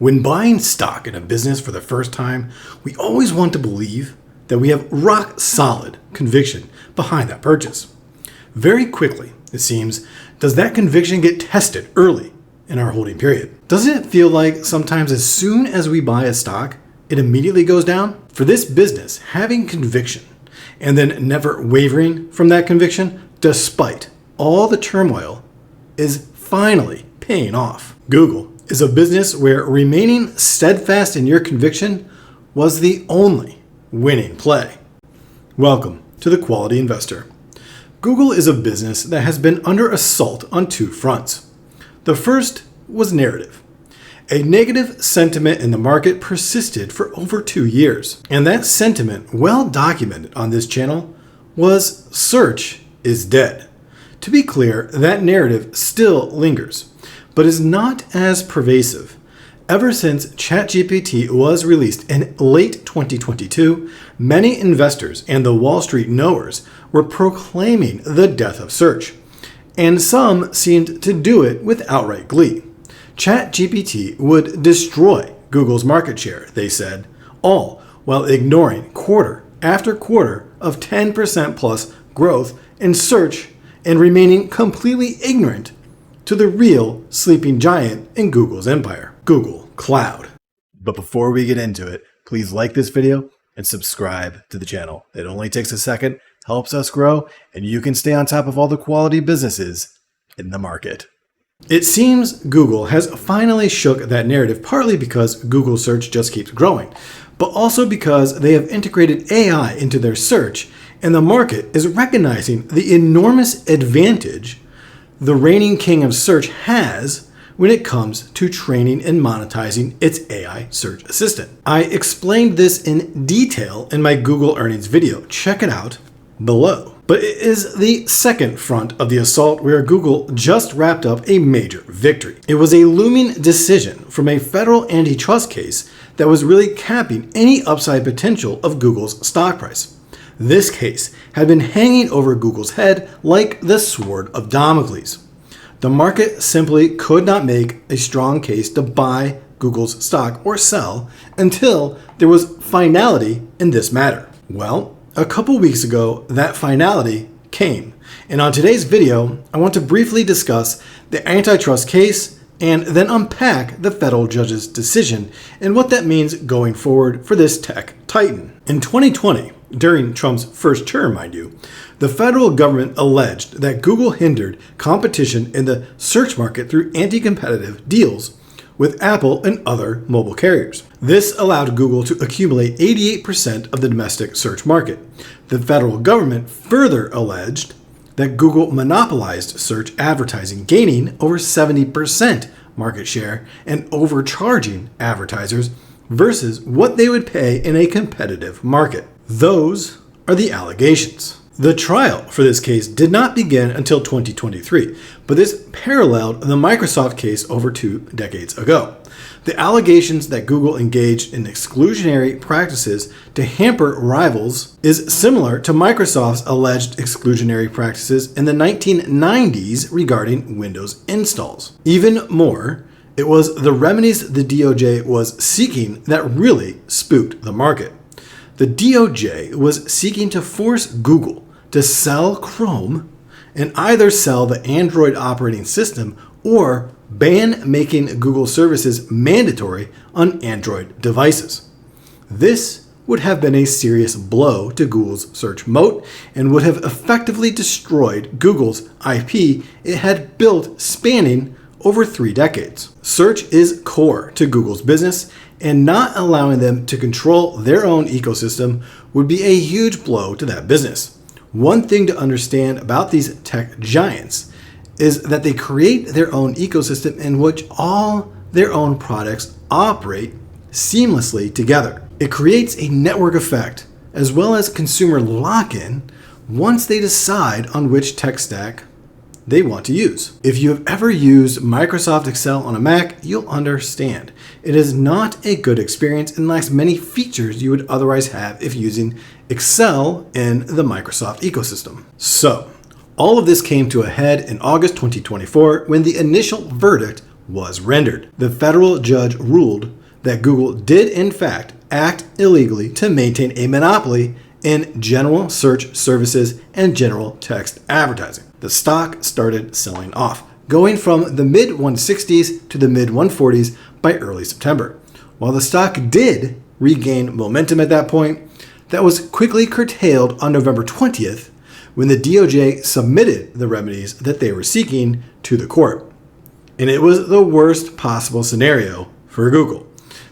When buying stock in a business for the first time, we always want to believe that we have rock solid conviction behind that purchase. Very quickly, it seems, does that conviction get tested early in our holding period? Doesn't it feel like sometimes as soon as we buy a stock, it immediately goes down? For this business, having conviction and then never wavering from that conviction, despite all the turmoil, is finally paying off. Google is a business where remaining steadfast in your conviction was the only winning play. Welcome to The Quality Investor. Google is a business that has been under assault on two fronts. The first was narrative. A negative sentiment in the market persisted for over 2 years, and that sentiment, well documented on this channel, was search is dead. To be clear, that narrative still lingers, but is not as pervasive. Ever since ChatGPT was released in late 2022, many investors and the Wall Street knowers were proclaiming the death of search, and some seemed to do it with outright glee. ChatGPT would destroy Google's market share, they said, all while ignoring quarter after quarter of 10% plus growth in search and remaining completely ignorant to the real sleeping giant in Google's empire, Google Cloud. But before we get into it, please like this video and subscribe to the channel. It only takes a second, helps us grow, and you can stay on top of all the quality businesses in the market. It seems Google has finally shook that narrative, partly because Google search just keeps growing, but also because they have integrated AI into their search, and the market is recognizing the enormous advantage the reigning king of search has when it comes to training and monetizing its AI search assistant. I explained this in detail in my Google earnings video. Check it out below. But it is the second front of the assault where Google just wrapped up a major victory. It was a looming decision from a federal antitrust case that was really capping any upside potential of Google's stock price. This case had been hanging over Google's head like the sword of Damocles. The market simply could not make a strong case to buy Google's stock or sell until there was finality in this matter. Well, a couple weeks ago, that finality came. And on today's video, I want to briefly discuss the antitrust case and then unpack the federal judge's decision and what that means going forward for this tech titan. In 2020, during Trump's first term, mind you, the federal government alleged that Google hindered competition in the search market through anti-competitive deals with Apple and other mobile carriers. This allowed Google to accumulate 88% of the domestic search market. The federal government further alleged that Google monopolized search advertising, gaining over 70% market share and overcharging advertisers versus what they would pay in a competitive market. Those are the allegations. The trial for this case did not begin until 2023, but this paralleled the Microsoft case over 2 decades ago. The allegations that Google engaged in exclusionary practices to hamper rivals is similar to Microsoft's alleged exclusionary practices in the 1990s regarding Windows installs. Even more, it was the remedies the DOJ was seeking that really spooked the market. The DOJ was seeking to force Google to sell Chrome and either sell the Android operating system or ban making Google services mandatory on Android devices. This would have been a serious blow to Google's search moat and would have effectively destroyed Google's IP it had built spanning over 3 decades. Search is core to Google's business, and not allowing them to control their own ecosystem would be a huge blow to that business. One thing to understand about these tech giants is that they create their own ecosystem in which all their own products operate seamlessly together. It creates a network effect as well as consumer lock-in once they decide on which tech stack they want to use. If you have ever used Microsoft Excel on a Mac, you'll understand. It is not a good experience and lacks many features you would otherwise have if using Excel in the Microsoft ecosystem. So, all of this came to a head in August 2024 when the initial verdict was rendered. The federal judge ruled that Google did in fact act illegally to maintain a monopoly in general search services and general text advertising. The stock started selling off, going from the mid-160s to the mid-140s by early September. While the stock did regain momentum at that point, that was quickly curtailed on November 20th when the DOJ submitted the remedies that they were seeking to the court. And it was the worst possible scenario for Google.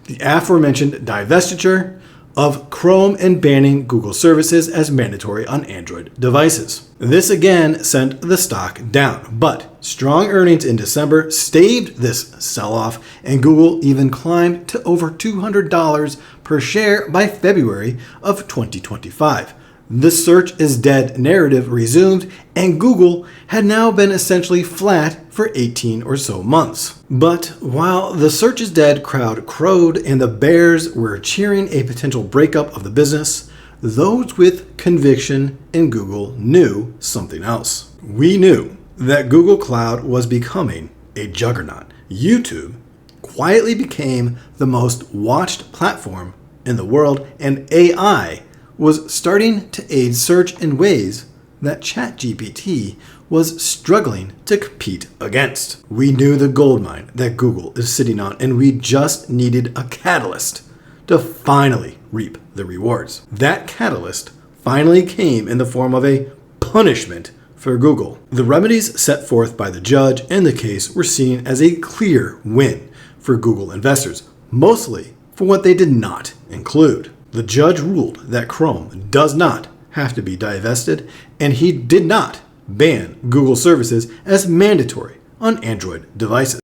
The aforementioned divestiture of Chrome and banning Google services as mandatory on Android devices. This again sent the stock down, but strong earnings in December staved this sell-off, and Google even climbed to over $200 per share by February of 2025. The search is dead narrative resumed, and Google had now been essentially flat for 18 or so months. But while the search is dead crowd crowed and the bears were cheering a potential breakup of the business, those with conviction in Google knew something else. We knew that Google Cloud was becoming a juggernaut. YouTube quietly became the most watched platform in the world, and AI was starting to aid search in ways that ChatGPT was struggling to compete against. We knew the goldmine that Google is sitting on, and we just needed a catalyst to finally reap the rewards. That catalyst finally came in the form of a punishment for Google. The remedies set forth by the judge in the case were seen as a clear win for Google investors, mostly for what they did not include. The judge ruled that Chrome does not have to be divested, and he did not ban Google services as mandatory on Android devices.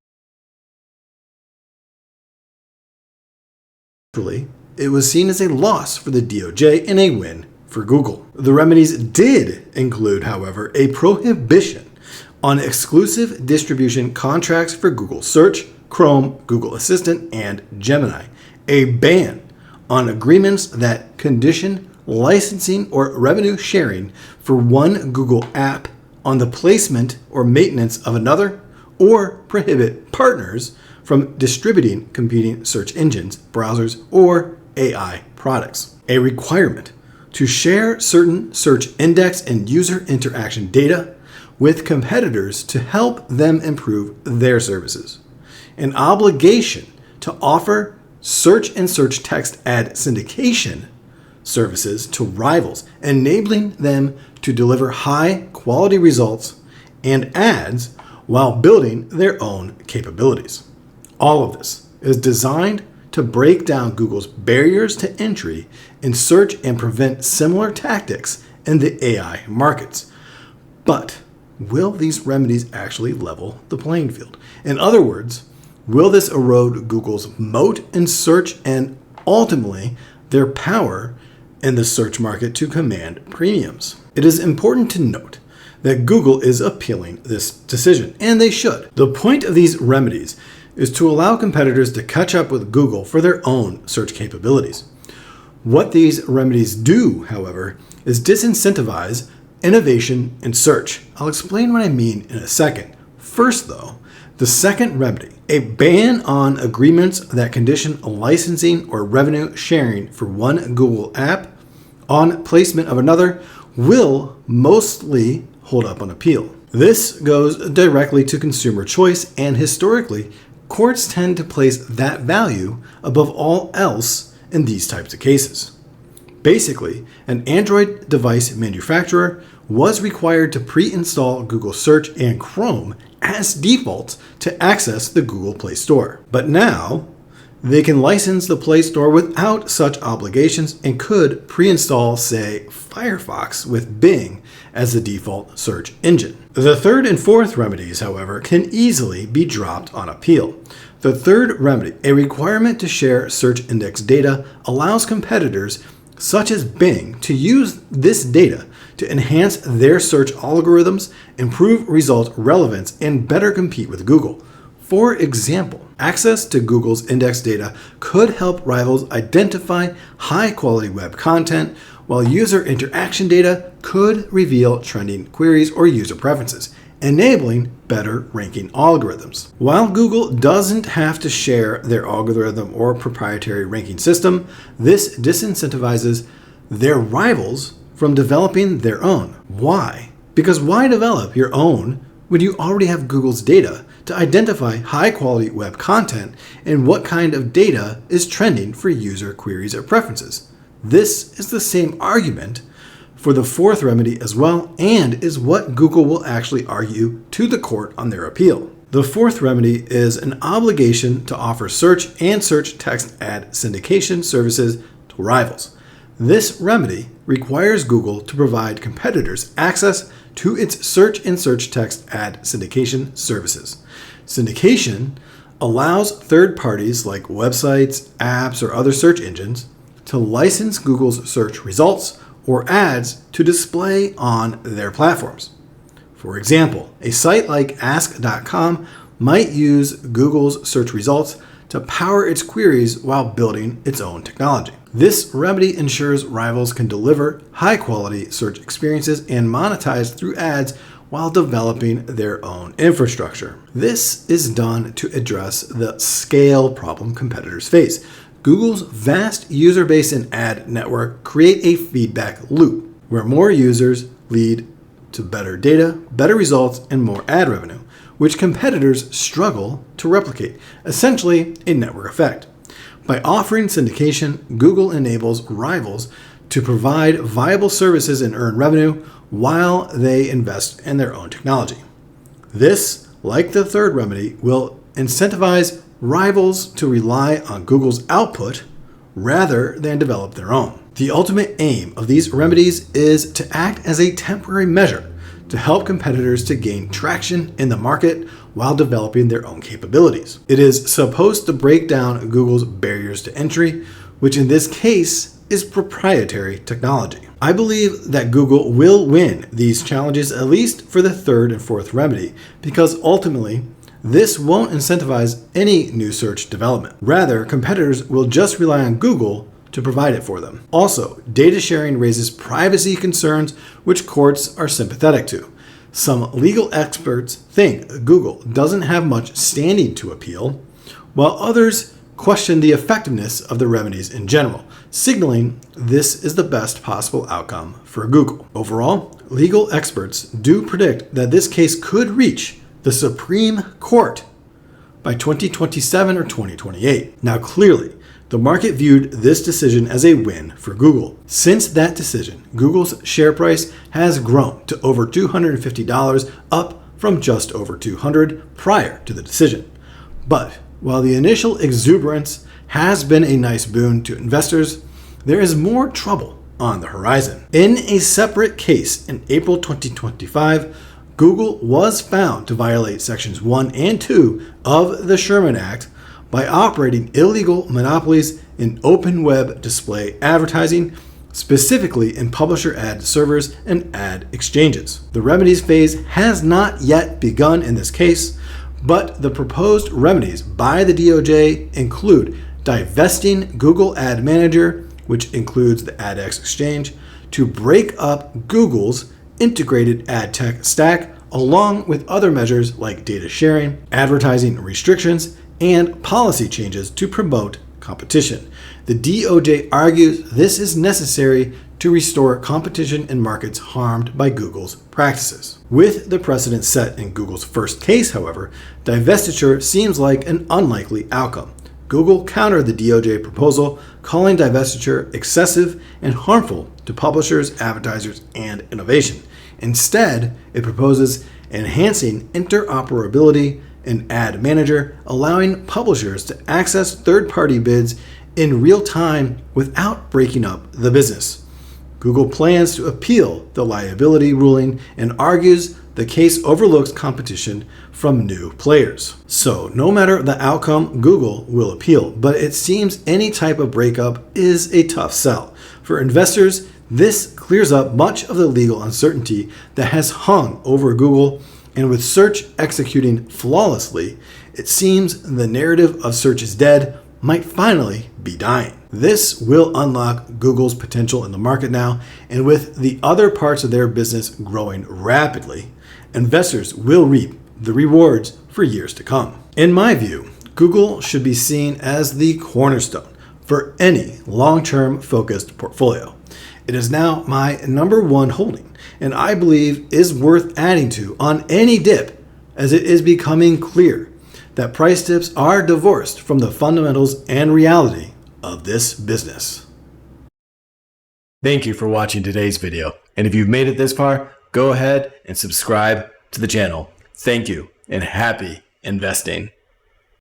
It was seen as a loss for the DOJ and a win for Google. The remedies did include, however, a prohibition on exclusive distribution contracts for Google Search, Chrome, Google Assistant, and Gemini, a ban on agreements that condition licensing or revenue sharing for one Google app on the placement or maintenance of another, or prohibit partners from distributing competing search engines, browsers, or AI products. A requirement to share certain search index and user interaction data with competitors to help them improve their services. An obligation to offer search and search text ad syndication services to rivals, enabling them to deliver high quality results and ads while building their own capabilities. All of this is designed to break down Google's barriers to entry in search and prevent similar tactics in the AI markets. But will these remedies actually level the playing field? In other words, will this erode Google's moat in search and ultimately their power in the search market to command premiums? It is important to note that Google is appealing this decision, and they should. The point of these remedies is to allow competitors to catch up with Google for their own search capabilities. What these remedies do, however, is disincentivize innovation in search. I'll explain what I mean in a second. First, though, the second remedy, a ban on agreements that condition licensing or revenue sharing for one Google app on placement of another, will mostly hold up on appeal. This goes directly to consumer choice, and historically, courts tend to place that value above all else in these types of cases. Basically, an Android device manufacturer was required to pre-install Google Search and Chrome as defaults to access the Google Play Store. But now, they can license the Play Store without such obligations and could pre-install, say, Firefox with Bing as the default search engine. The third and fourth remedies, however, can easily be dropped on appeal. The third remedy, a requirement to share search index data, allows competitors such as Bing to use this data to enhance their search algorithms, improve result relevance, and better compete with Google. For example, access to Google's index data could help rivals identify high-quality web content, while user interaction data could reveal trending queries or user preferences. enabling better ranking algorithms. While Google doesn't have to share their algorithm or proprietary ranking system, this disincentivizes their rivals from developing their own. Why? Because why develop your own when you already have Google's data to identify high-quality web content and what kind of data is trending for user queries or preferences? This is the same argument for the fourth remedy as well, and is what Google will actually argue to the court on their appeal. The fourth remedy is an obligation to offer search and search text ad syndication services to rivals. This remedy requires Google to provide competitors access to its search and search text ad syndication services. Syndication allows third parties like websites, apps, or other search engines to license Google's search results or ads to display on their platforms. For example, a site like ask.com might use Google's search results to power its queries while building its own technology. This remedy ensures rivals can deliver high-quality search experiences and monetize through ads while developing their own infrastructure. This is done to address the scale problem competitors face. Google's vast user base and ad network create a feedback loop where more users lead to better data, better results, and more ad revenue, which competitors struggle to replicate, essentially a network effect. By offering syndication, Google enables rivals to provide viable services and earn revenue while they invest in their own technology. This, like the third remedy, will incentivize rivals to rely on Google's output rather than develop their own. The ultimate aim of these remedies is to act as a temporary measure to help competitors to gain traction in the market while developing their own capabilities. It is supposed to break down Google's barriers to entry, which in this case is proprietary technology. I believe that Google will win these challenges, at least for the third and fourth remedy, because ultimately this won't incentivize any new search development. Rather, competitors will just rely on Google to provide it for them. Also, data sharing raises privacy concerns which courts are sympathetic to. Some legal experts think Google doesn't have much standing to appeal, while others question the effectiveness of the remedies in general, signaling this is the best possible outcome for Google. Overall, legal experts do predict that this case could reach the Supreme Court by 2027 or 2028. Now, clearly, the market viewed this decision as a win for Google. Since that decision, Google's share price has grown to over $250, up from just over $200 prior to the decision. But while the initial exuberance has been a nice boon to investors, there is more trouble on the horizon. In a separate case in April 2025, Google was found to violate Sections 1 and 2 of the Sherman Act by operating illegal monopolies in open web display advertising, specifically in publisher ad servers and ad exchanges. The remedies phase has not yet begun in this case, but the proposed remedies by the DOJ include divesting Google Ad Manager, which includes the AdX exchange, to break up Google's integrated ad tech stack, along with other measures like data sharing, advertising restrictions, and policy changes to promote competition. The DOJ argues this is necessary to restore competition in markets harmed by Google's practices. With the precedent set in Google's first case, however, divestiture seems like an unlikely outcome. Google countered the DOJ proposal, calling divestiture excessive and harmful to publishers, advertisers, and innovation. Instead, it proposes enhancing interoperability in Ad Manager, allowing publishers to access third-party bids in real time without breaking up the business. Google plans to appeal the liability ruling and argues the case overlooks competition from new players. So, no matter the outcome, Google will appeal, but it seems any type of breakup is a tough sell. For investors, this clears up much of the legal uncertainty that has hung over Google, and with search executing flawlessly, it seems the narrative of search is dead might finally be dying. This will unlock Google's potential in the market now, and with the other parts of their business growing rapidly, investors will reap the rewards for years to come. In my view, Google should be seen as the cornerstone for any long-term focused portfolio. It is now my number one holding, and I believe is worth adding to on any dip, as it is becoming clear that price dips are divorced from the fundamentals and reality of this business. Thank you for watching today's video. And if you've made it this far, go ahead and subscribe to the channel. Thank you and happy investing.